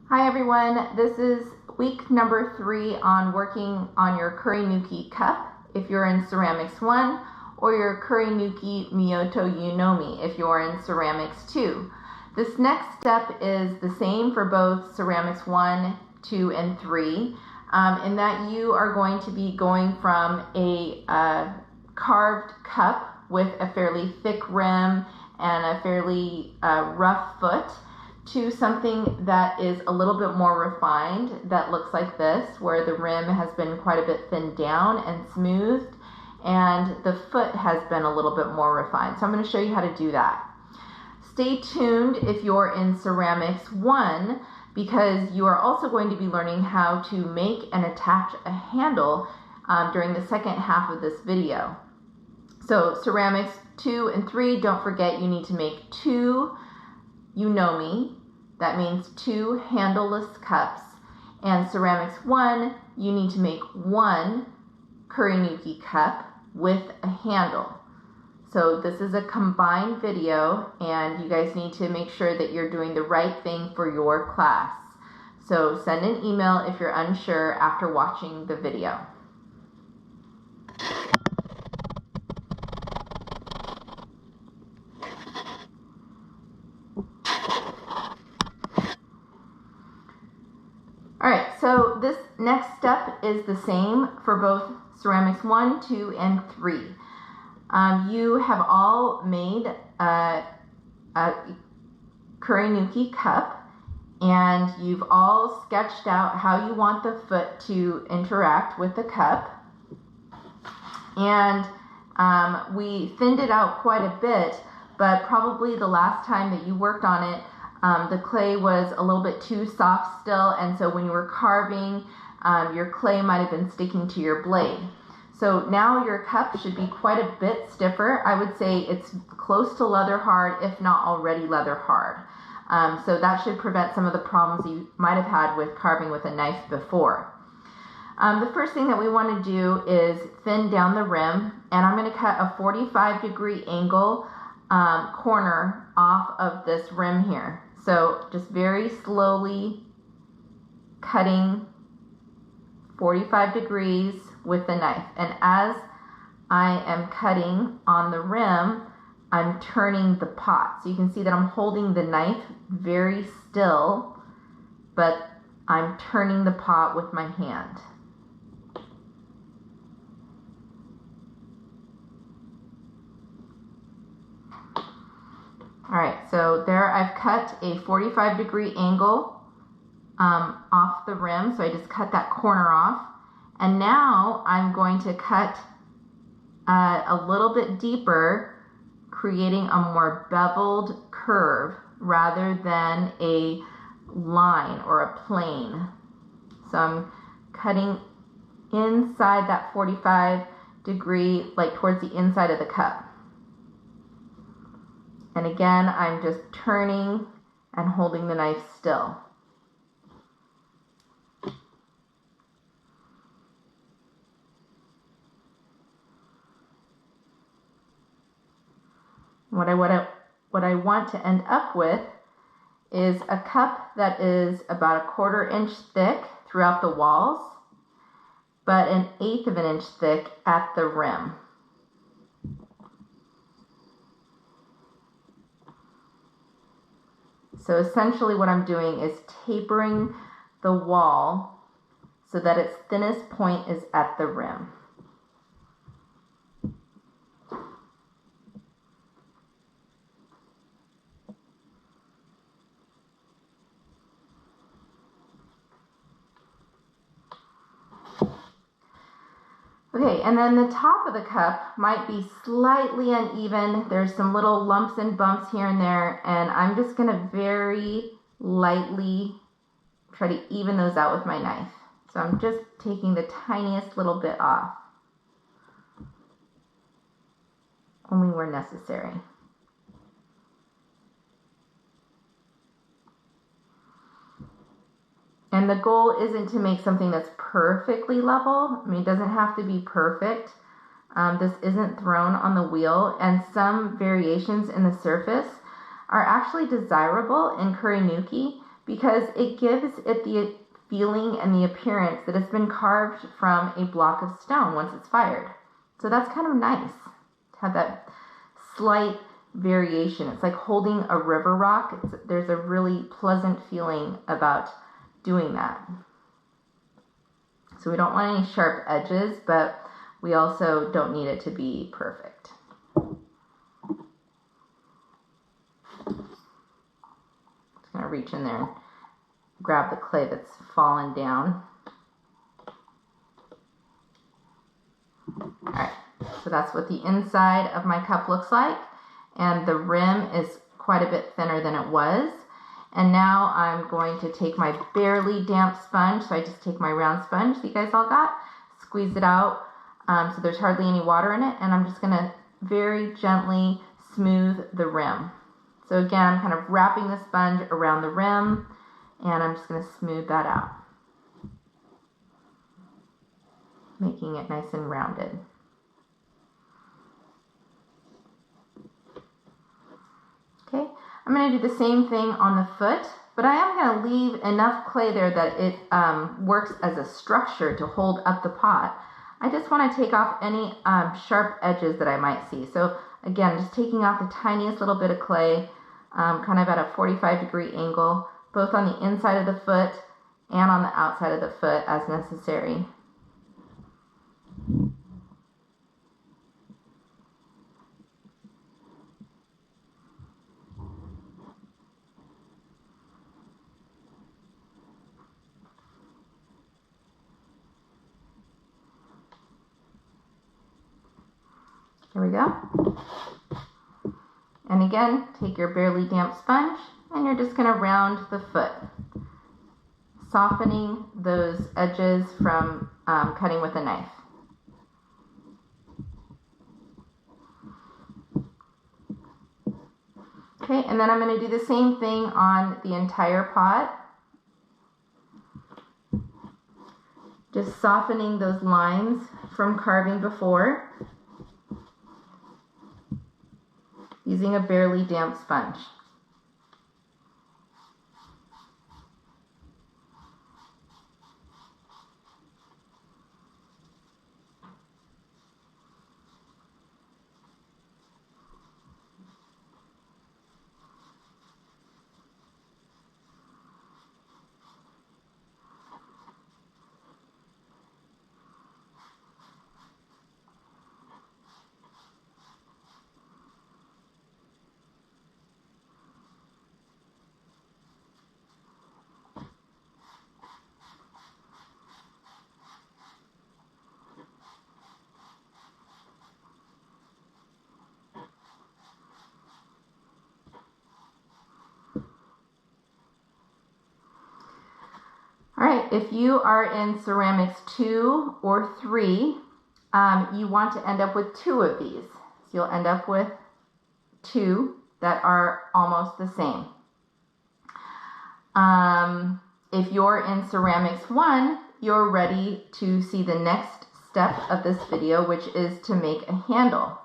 Hi everyone, this is week number 3 on working on your Kurinuki cup if you're in Ceramics 1 or your Kurinuki Miyoto Yunomi if you're in Ceramics 2. This next step is the same for both Ceramics 1, 2, and 3 in that you are going to be going from a carved cup with a fairly thick rim and a fairly rough foot to something that is a little bit more refined that looks like this, where the rim has been quite a bit thinned down and smoothed and the foot has been a little bit more refined. So I'm going to show you how to do that. Stay tuned if you're in Ceramics 1 because you are also going to be learning how to make and attach a handle during the second half of this video. So Ceramics 2 and 3, don't forget you need to make 2 Yunomi, that means 2 handleless cups, and Ceramics 1, you need to make 1 Kurinuki cup with a handle. So this is a combined video and you guys need to make sure that you're doing the right thing for your class. So send an email if you're unsure after watching the video. Alright, so this next step is the same for both Ceramics 1, 2, and 3. You have all made a Kurinuki cup and you've all sketched out how you want the foot to interact with the cup. And we thinned it out quite a bit, but probably the last time that you worked on it, the clay was a little bit too soft still, and so when you were carving, your clay might have been sticking to your blade. So now your cup should be quite a bit stiffer. I would say it's close to leather hard, if not already leather hard. So that should prevent some of the problems you might have had with carving with a knife before. The first thing that we want to do is thin down the rim, and I'm going to cut a 45-degree angle corner off of this rim here. So just very slowly cutting 45 degrees with the knife. And as I am cutting on the rim, I'm turning the pot. So you can see that I'm holding the knife very still, but I'm turning the pot with my hand. Alright, so there I've cut a 45-degree angle off the rim, so I just cut that corner off. And now I'm going to cut a little bit deeper, creating a more beveled curve rather than a line or a plane. So I'm cutting inside that 45-degree, like towards the inside of the cup. And again, I'm just turning and holding the knife still. What I want to end up with is a cup that is about a 1/4 inch thick throughout the walls, but 1/8 of an inch thick at the rim. So essentially what I'm doing is tapering the wall so that its thinnest point is at the rim. Okay, and then the top of the cup might be slightly uneven. There's some little lumps and bumps here and there, and I'm just going to very lightly try to even those out with my knife. So I'm just taking the tiniest little bit off, only where necessary. And the goal isn't to make something that's perfectly level. I mean, it doesn't have to be perfect. This isn't thrown on the wheel, and some variations in the surface are actually desirable in Kurinuki because it gives it the feeling and the appearance that it's been carved from a block of stone once it's fired. So that's kind of nice to have that slight variation. It's like holding a river rock. There's a really pleasant feeling about doing that. So we don't want any sharp edges, but we also don't need it to be perfect. Just gonna reach in there and grab the clay that's fallen down. All right, so that's what the inside of my cup looks like, and the rim is quite a bit thinner than it was. And now I'm going to take my barely damp sponge, so I just take my round sponge that you guys all got, squeeze it out so there's hardly any water in it, and I'm just gonna very gently smooth the rim. So again, I'm kind of wrapping the sponge around the rim, and I'm just gonna smooth that out, making it nice and rounded. Okay, I'm going to do the same thing on the foot, but I am going to leave enough clay there that it works as a structure to hold up the pot. I just want to take off any sharp edges that I might see. So again, just taking off the tiniest little bit of clay, kind of at a 45-degree angle, both on the inside of the foot and on the outside of the foot as necessary. Here we go. And again, take your barely damp sponge and you're just going to round the foot, softening those edges from cutting with a knife. Okay, and then I'm going to do the same thing on the entire pot. Just softening those lines from carving before, using a barely damp sponge. All right, if you are in ceramics 2 or 3, you want to end up with 2 of these. So you'll end up with 2 that are almost the same. If you're in ceramics 1, you're ready to see the next step of this video, which is to make a handle.